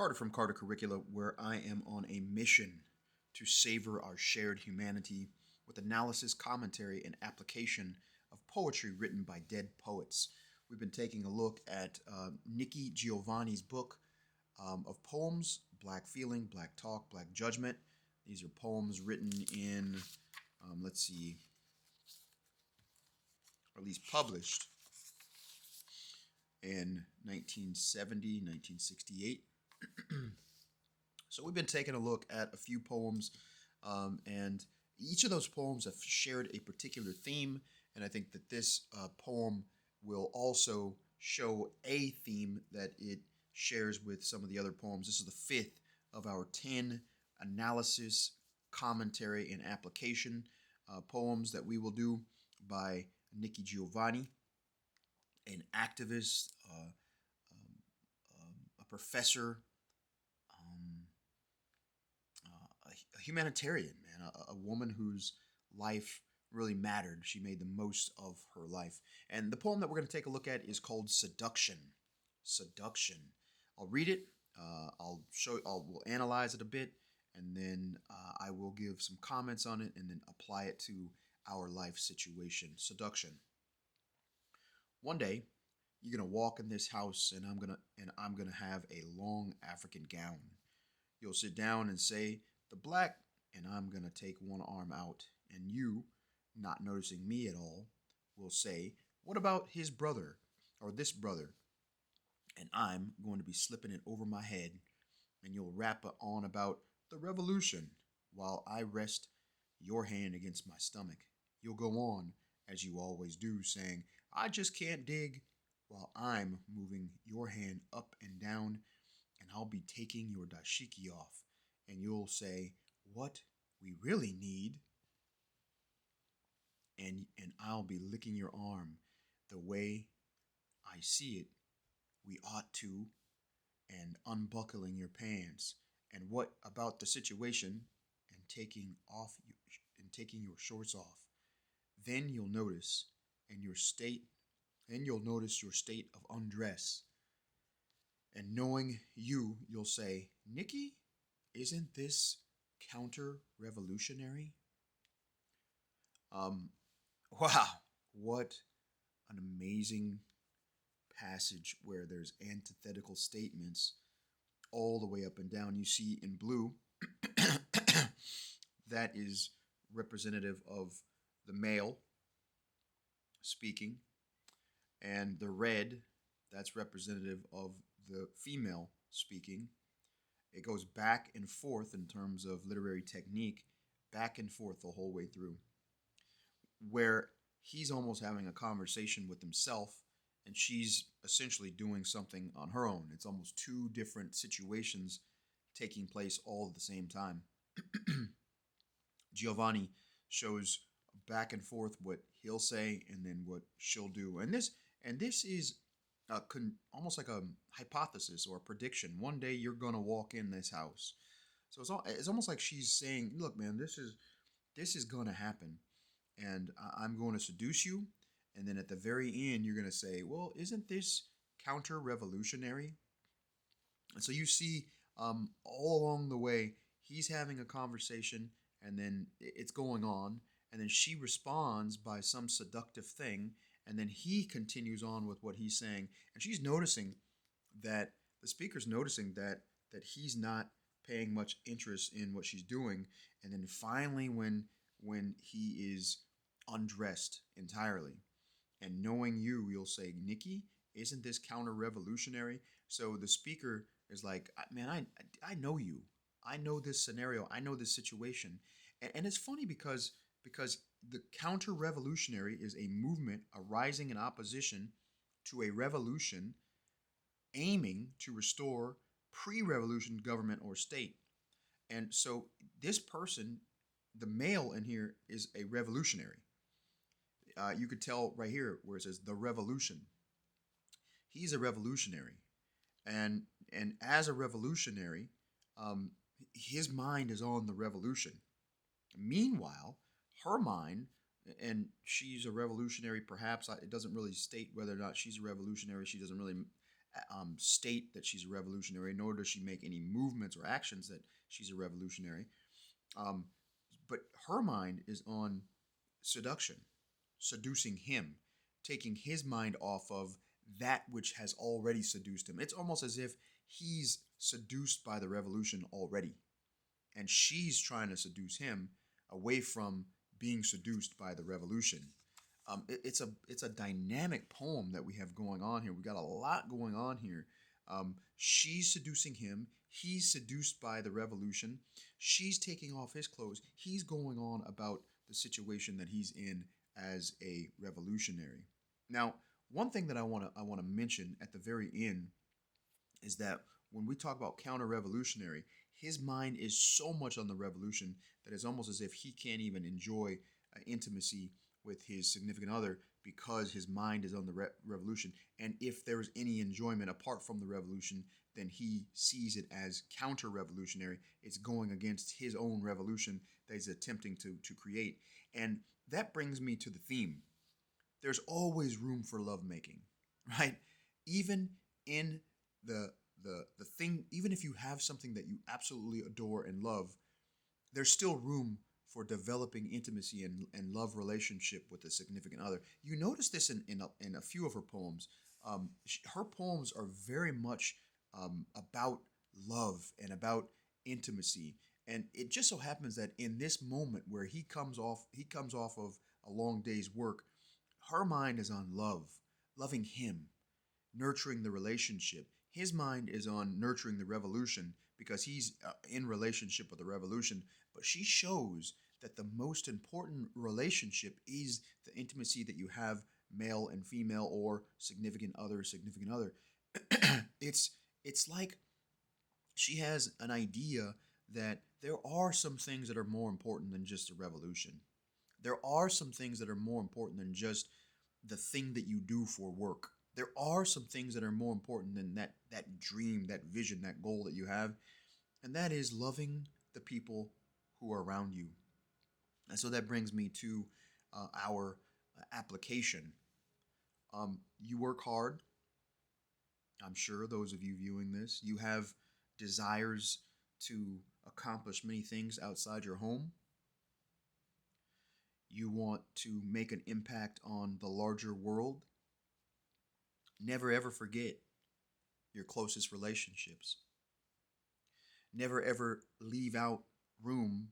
Carter from Carter Curricula, where I am on a mission to savor our shared humanity with analysis, commentary, and application of poetry written by dead poets. We've been taking a look at Nikki Giovanni's book of poems, Black Feeling, Black Talk, Black Judgment. These are poems written in, let's see, or at least published in 1970, 1968. So we've been taking a look at a few poems, and each of those poems have shared a particular theme, and I think that this poem will also show a theme that it shares with some of the other poems. This is the fifth of our 10 analysis, commentary, and application poems that we will do by Nikki Giovanni, an activist, a professor, a humanitarian, man, a woman whose life really mattered. She made the most of her life. And the poem that we're going to take a look at is called Seduction. Seduction. I'll read it. We'll analyze it a bit, and then I will give some comments on it, and then apply it to our life situation. Seduction. One day, you're gonna walk in this house, and I'm gonna have a long African gown. You'll sit down and say, the black, and I'm going to take one arm out. And you, not noticing me at all, will say, what about his brother or this brother? And I'm going to be slipping it over my head, and you'll rap on about the revolution while I rest your hand against my stomach. You'll go on, as you always do, saying, I just can't dig, while I'm moving your hand up and down, and I'll be taking your dashiki off. And you'll say, what we really need, and I'll be licking your arm the way I see it we ought to, and unbuckling your pants. And what about the situation and taking your shorts off? Then you'll notice your state of undress. And knowing you'll say, Nikki, isn't this counter-revolutionary? Wow, what an amazing passage where there's antithetical statements all the way up and down. You see in blue, that is representative of the male speaking, and the red, that's representative of the female speaking. It goes back and forth in terms of literary technique, back and forth the whole way through, where he's almost having a conversation with himself and she's essentially doing something on her own. It's almost two different situations taking place all at the same time. Giovanni shows back and forth what he'll say and then what she'll do. And this is almost like a hypothesis or a prediction. One day you're going to walk in this house. So it's almost like she's saying, look, man, this is going to happen. And I'm going to seduce you. And then at the very end, you're going to say, well, isn't this counter-revolutionary? And so you see all along the way, he's having a conversation, and then it's going on. And then she responds by some seductive thing. And then he continues on with what he's saying. And she's noticing that the speaker's noticing that he's not paying much interest in what she's doing. And then finally, when he is undressed entirely, and knowing you'll say, Nikki, isn't this counter-revolutionary? So the speaker is like, man, I know you. I know this scenario. I know this situation. And it's funny because the counter-revolutionary is a movement arising in opposition to a revolution aiming to restore pre-revolution government or state. And so this person, the male in here, is a revolutionary. You could tell right here where it says the revolution. He's a revolutionary, and as a revolutionary, his mind is on the revolution. Meanwhile, her mind, and she's a revolutionary. Perhaps it doesn't really state whether or not she's a revolutionary. She doesn't really state that she's a revolutionary, nor does she make any movements or actions that she's a revolutionary. Um, but her mind is on seduction, seducing him, taking his mind off of that which has already seduced him. It's almost as if he's seduced by the revolution already, and she's trying to seduce him away from being seduced by the revolution. It's a dynamic poem that we have going on here. We got a lot going on here. She's seducing him. He's seduced by the revolution. She's taking off his clothes. He's going on about the situation that he's in as a revolutionary. Now, one thing that I want to mention at the very end is that when we talk about counter-revolutionary, his mind is so much on the revolution that it's almost as if he can't even enjoy intimacy with his significant other because his mind is on the revolution. And if there's any enjoyment apart from the revolution, then he sees it as counter-revolutionary. It's going against his own revolution that he's attempting to create. And that brings me to the theme. There's always room for lovemaking, right? Even in the thing, even if you have something that you absolutely adore and love, there's still room for developing intimacy and love relationship with a significant other. You notice this in a few of her poems. Her poems are very much about love and about intimacy. And it just so happens that in this moment where he comes off of a long day's work, her mind is on love, loving him, nurturing the relationship. His mind is on nurturing the revolution because he's in relationship with the revolution. But she shows that the most important relationship is the intimacy that you have, male and female, or significant other, significant other. It's like she has an idea that there are some things that are more important than just a revolution. There are some things that are more important than just the thing that you do for work. There are some things that are more important than that dream, that vision, that goal that you have, and that is loving the people who are around you. And so that brings me to our application. You work hard. I'm sure those of you viewing this, you have desires to accomplish many things outside your home. You want to make an impact on the larger world. Never ever forget your closest relationships. Never ever leave out room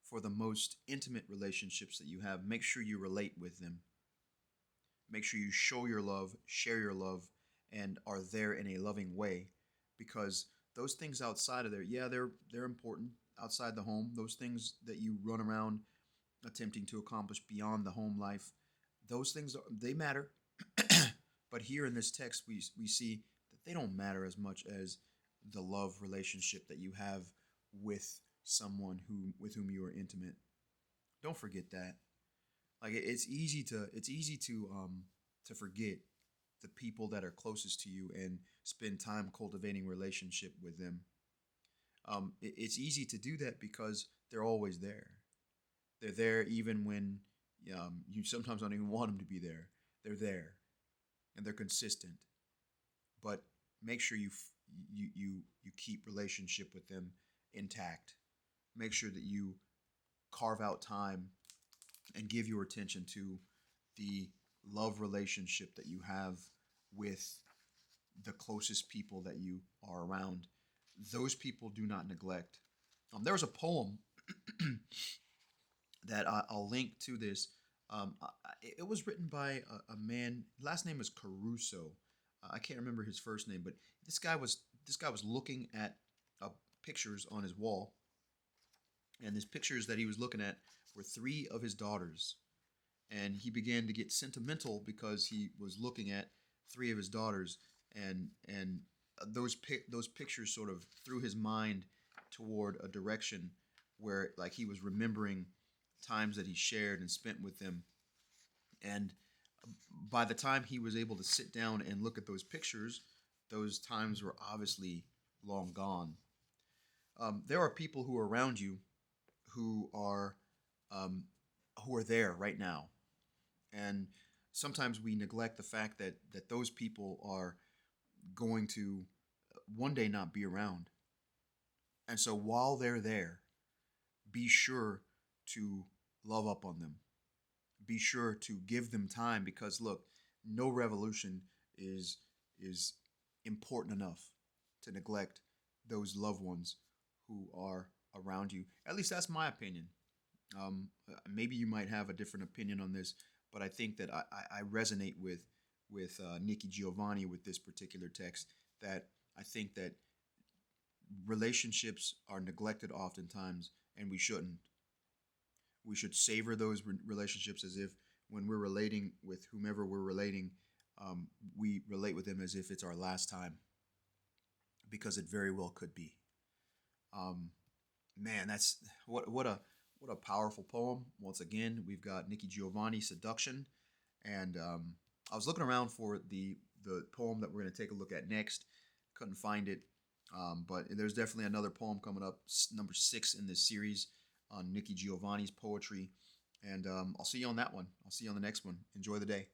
for the most intimate relationships that you have. Make sure you relate with them. Make sure you show your love, share your love, and are there in a loving way, because those things outside of there, yeah, they're important outside the home. Those things that you run around attempting to accomplish beyond the home life, those things they matter. But here in this text, we see that they don't matter as much as the love relationship that you have with someone with whom you are intimate. Don't forget that. Like it's easy to forget the people that are closest to you and spend time cultivating relationship with them. It's easy to do that because they're always there. They're there even when you sometimes don't even want them to be there. They're there and they're consistent. But make sure you keep relationship with them intact. Make sure that you carve out time and give your attention to the love relationship that you have with the closest people that you are around. Those people do not neglect. There was a poem that I'll link to this. It was written by a man. Last name is Caruso. I can't remember his first name, but this guy was looking at pictures on his wall, and these pictures that he was looking at were three of his daughters, and he began to get sentimental because he was looking at three of his daughters, and those pictures sort of threw his mind toward a direction where like he was remembering times that he shared and spent with them. And by the time he was able to sit down and look at those pictures, those times were obviously long gone. There are people who are around you who are um, who are there right now, and sometimes we neglect the fact that those people are. going to one day not be around. And so while they're there, be sure to love up on them. Be sure to give them time because look, no revolution is is important enough to neglect those loved ones who are around you. At least that's my opinion. Maybe you might have a different opinion on this, but I think that I resonate with Nikki Giovanni with this particular text. That I think that relationships are neglected oftentimes, and we shouldn't. We should savor those relationships as if when we're relating with whomever we're relating, we relate with them as if it's our last time, because it very well could be. Um, Man, that's what a powerful poem. Once again, we've got Nikki Giovanni, "Seduction," and I was looking around for the poem that we're going to take a look at next. Couldn't find it, but there's definitely another poem coming up, number 6 in this series on Nikki Giovanni's poetry. And I'll see you on that one. I'll see you on the next one. Enjoy the day.